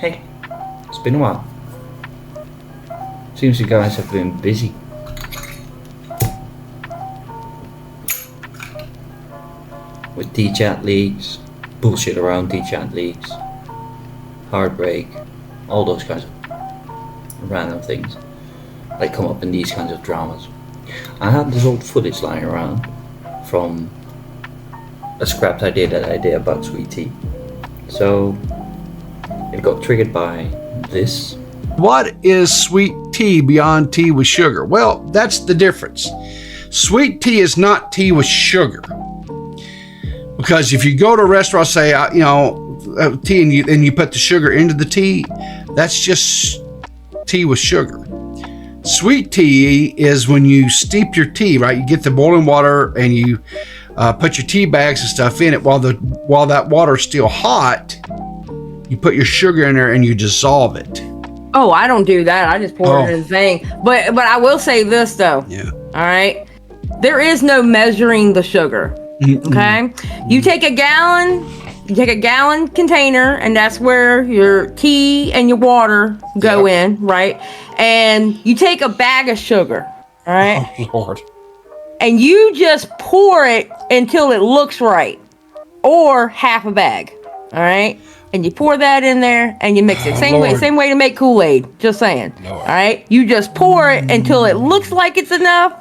Hey, it's been a while. Seems you guys have been busy. With D-chat leaks, bullshit around D-chat leaks, heartbreak, all those kinds of random things that come up in these kinds of dramas. I had this old footage lying around from a scrapped idea that I did about sweet tea. So it got triggered by this. What is sweet tea beyond tea with sugar? Well, that's the difference. Sweet tea is not tea with sugar. Because if you go to a restaurant, say, tea, and you put the sugar into the tea, that's just tea with sugar. Sweet tea is when you steep your tea, right? You get the boiling water and you put your tea bags and stuff in it while that water is still hot. You put your sugar in there and you dissolve it. Oh, I don't do that. I just pour it in the thing. But I will say this though. Yeah. All right. There is no measuring the sugar. Okay. You take a gallon container, and that's where your tea and your water go in, right? And you take a bag of sugar, all right? Oh, Lord. And you just pour it until it looks right, or half a bag, all right? And you pour that in there and you mix it. Same way to make Kool-Aid, just saying. Lord. All right? You just pour it until it looks like it's enough,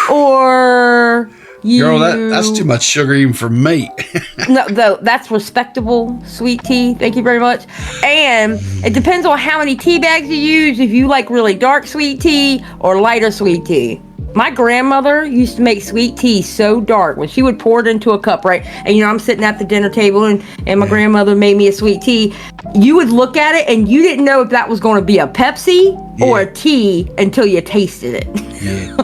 or Girl, that's too much sugar even for me. No, though, that's respectable sweet tea. Thank you very much. And it depends on how many tea bags you use, if you like really dark sweet tea or lighter sweet tea. My grandmother used to make sweet tea so dark when she would pour it into a cup, right? And I'm sitting at the dinner table and my grandmother made me a sweet tea. You would look at it and you didn't know if that was going to be a Pepsi or a tea until you tasted it. Yeah.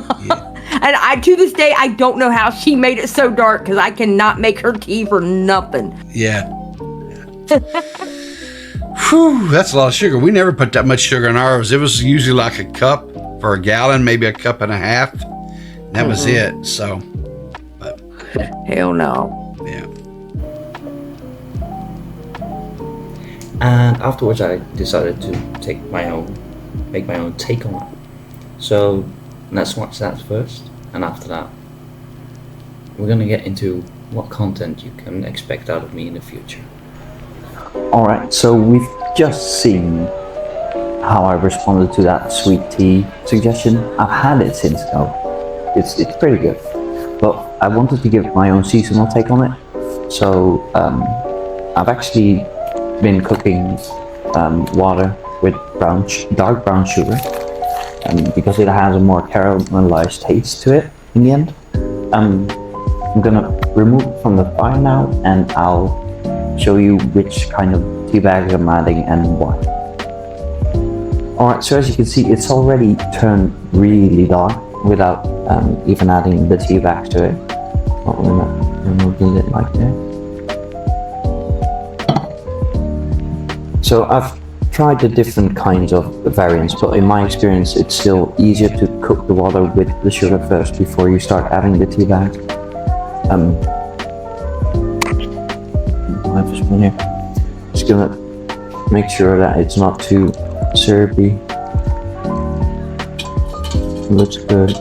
And to this day, I don't know how she made it so dark, because I cannot make her tea for nothing. Yeah. Whew, that's a lot of sugar. We never put that much sugar in ours. It was usually like a cup for a gallon, maybe a cup and a half. That was it. So, but hell no. Yeah. And afterwards, I decided to make my own take on it. So let's watch that first, and after that, we're gonna get into what content you can expect out of me in the future. Alright, so we've just seen how I responded to that sweet tea suggestion. I've had it since though. It's pretty good. But I wanted to give my own seasonal take on it. So I've actually been cooking water with dark brown sugar. Because it has a more caramelized taste to it in the end. I'm gonna remove it from the fire now, and I'll show you which kind of tea bags I'm adding and why. Alright, so as you can see, it's already turned really dark without even adding the tea bags to it. I'm gonna remove the lid like that. So I've tried the different kinds of variants, but in my experience it's still easier to cook the water with the sugar first before you start adding the tea bag. I have a spoon here. Just gonna make sure that it's not too syrupy. Looks good.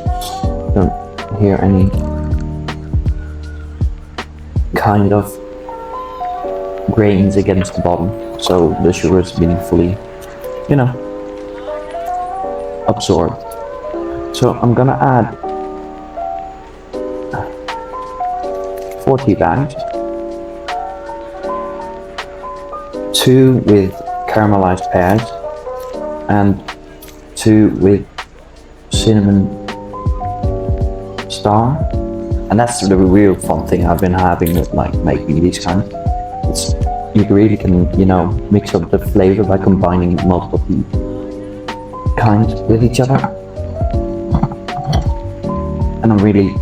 Don't hear any kind of grains against the bottom. So the sugar is being fully, absorbed. So I'm gonna add 4 tea bags, 2 with caramelized pears, and 2 with cinnamon star. And that's the real fun thing I've been having with making these kinds. You really can, mix up the flavor by combining multiple tea kinds with each other. And I'm really,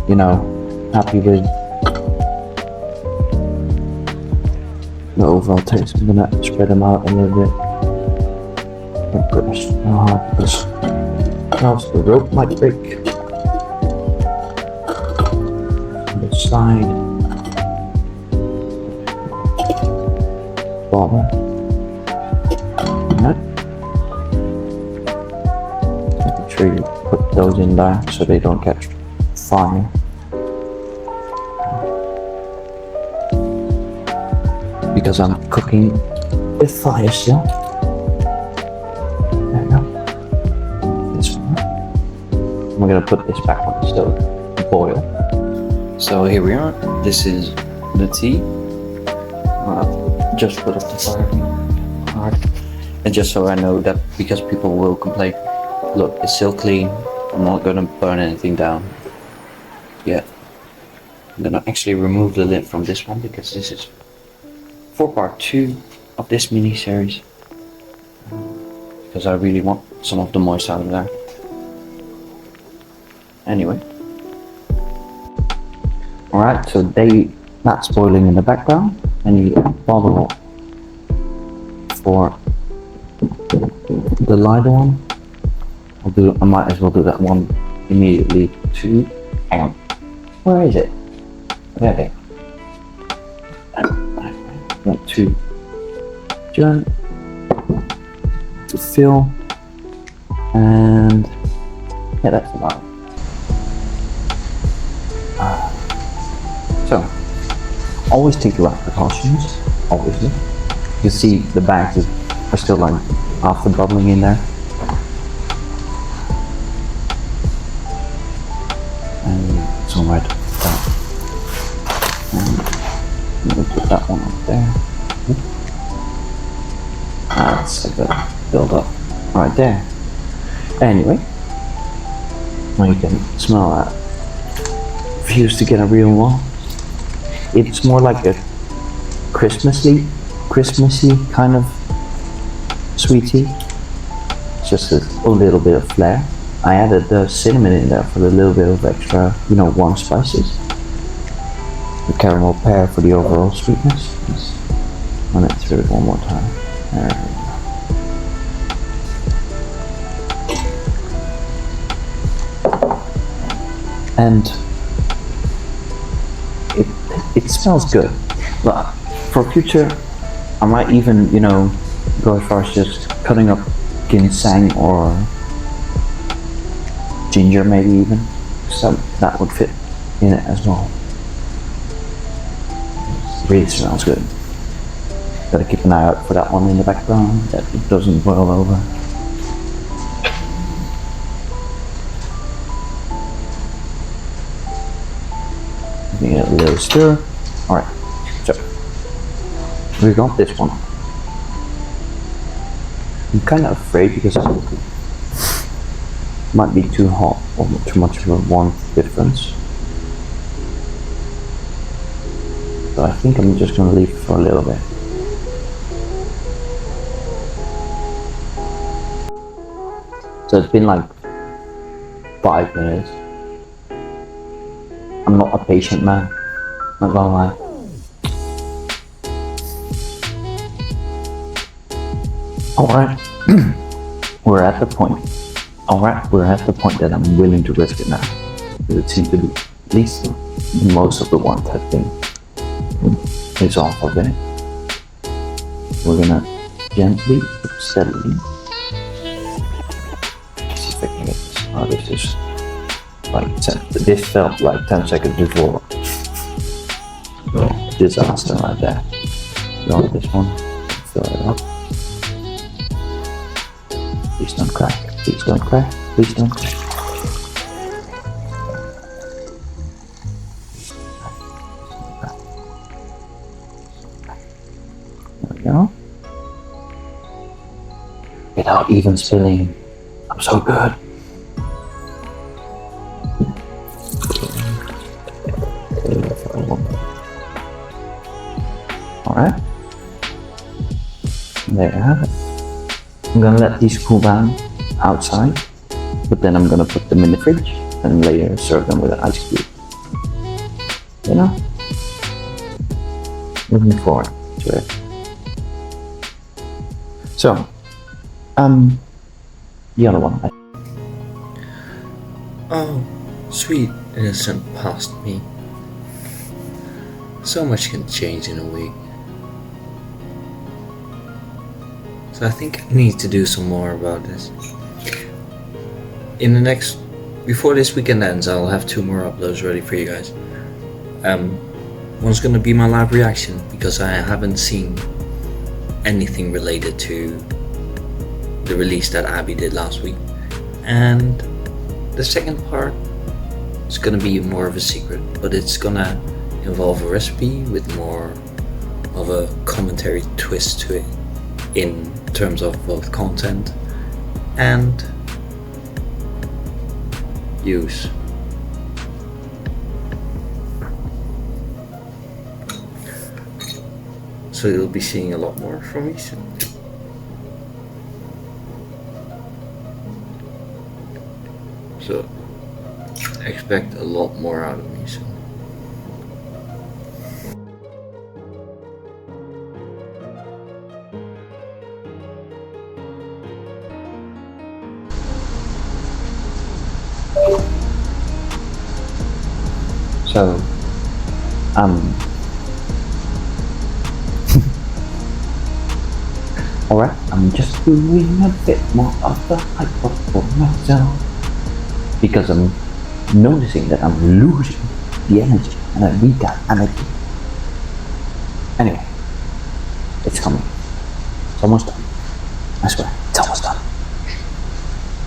happy with the overall taste. I'm gonna spread them out a little bit. Brush hard because else the rope might break. On the side. Bottom. Alright. Making sure you put those in there so they don't catch fire. Because I'm cooking with fire still. There we go. This one. I'm gonna put this back on the stove to boil. So here we are. This is the tea. Just put up the fire hard. And just so I know that, because people will complain, look, it's still clean. I'm not gonna burn anything down yet. I'm gonna actually remove the lid from this one because this is for part 2 of this mini series. Because I really want some of the moist out of there. Anyway. Alright, so that's boiling in the background. And you bottle for the lighter one. I might as well do that one immediately too. Hang on. Where is it? There. Want to fill, and yeah, that's about it. So always take the right precautions, obviously. You see the bags are still like half the bubbling in there. And somewhere to put that. And we'll put that one up there. That's a good build up right there. Anyway, now you can smell that. Refuse to get a real one. It's more like a Christmassy kind of sweet tea. It's just a little bit of flair. I added the cinnamon in there for a little bit of extra, warm spices. The caramel pear for the overall sweetness. Let's run it through it one more time. There we go. And it smells good, but for future I might even go as far as just cutting up ginseng or ginger, maybe even, so that would fit in it as well. It really smells good. Gotta keep an eye out for that one in the background, that it doesn't boil over. Give it a little stir. Alright, so we got this one. I'm kind of afraid because it might be too hot or too much of a warmth difference. So I think I'm just gonna leave it for a little bit. So it's been like 5 minutes. I'm not a patient man, not gonna lie. Alright, we're at the point that I'm willing to risk it now. It seems to be, at least most of the warmth has been, it's off of it. We're gonna gently, but steadily, see if I can get this. Oh, this is like this felt like 10 seconds before disaster right there. Go on this one, fill it up. Please don't crack, please don't crack, please don't crack. There we go. Without even spilling. I'm so good. Alright. There you have it. I'm gonna let these cool down outside, but then I'm gonna put them in the fridge and later serve them with an ice cube. Looking forward to it. So, the other one. Oh, sweet innocent past me. So much can change in a week. So I think I need to do some more about this. Before this weekend ends, I'll have 2 more uploads ready for you guys. One's gonna be my live reaction, because I haven't seen anything related to the release that Abby did last week. And the second part is gonna be more of a secret, but it's gonna involve a recipe with more of a commentary twist to it in terms of both content and use. So you'll be seeing a lot more from me soon. So expect a lot more out of me soon. So, alright, I'm just doing a bit more of the hype up for myself because I'm noticing that I'm losing the energy and I need that energy. Anyway, it's coming. It's almost done. I swear.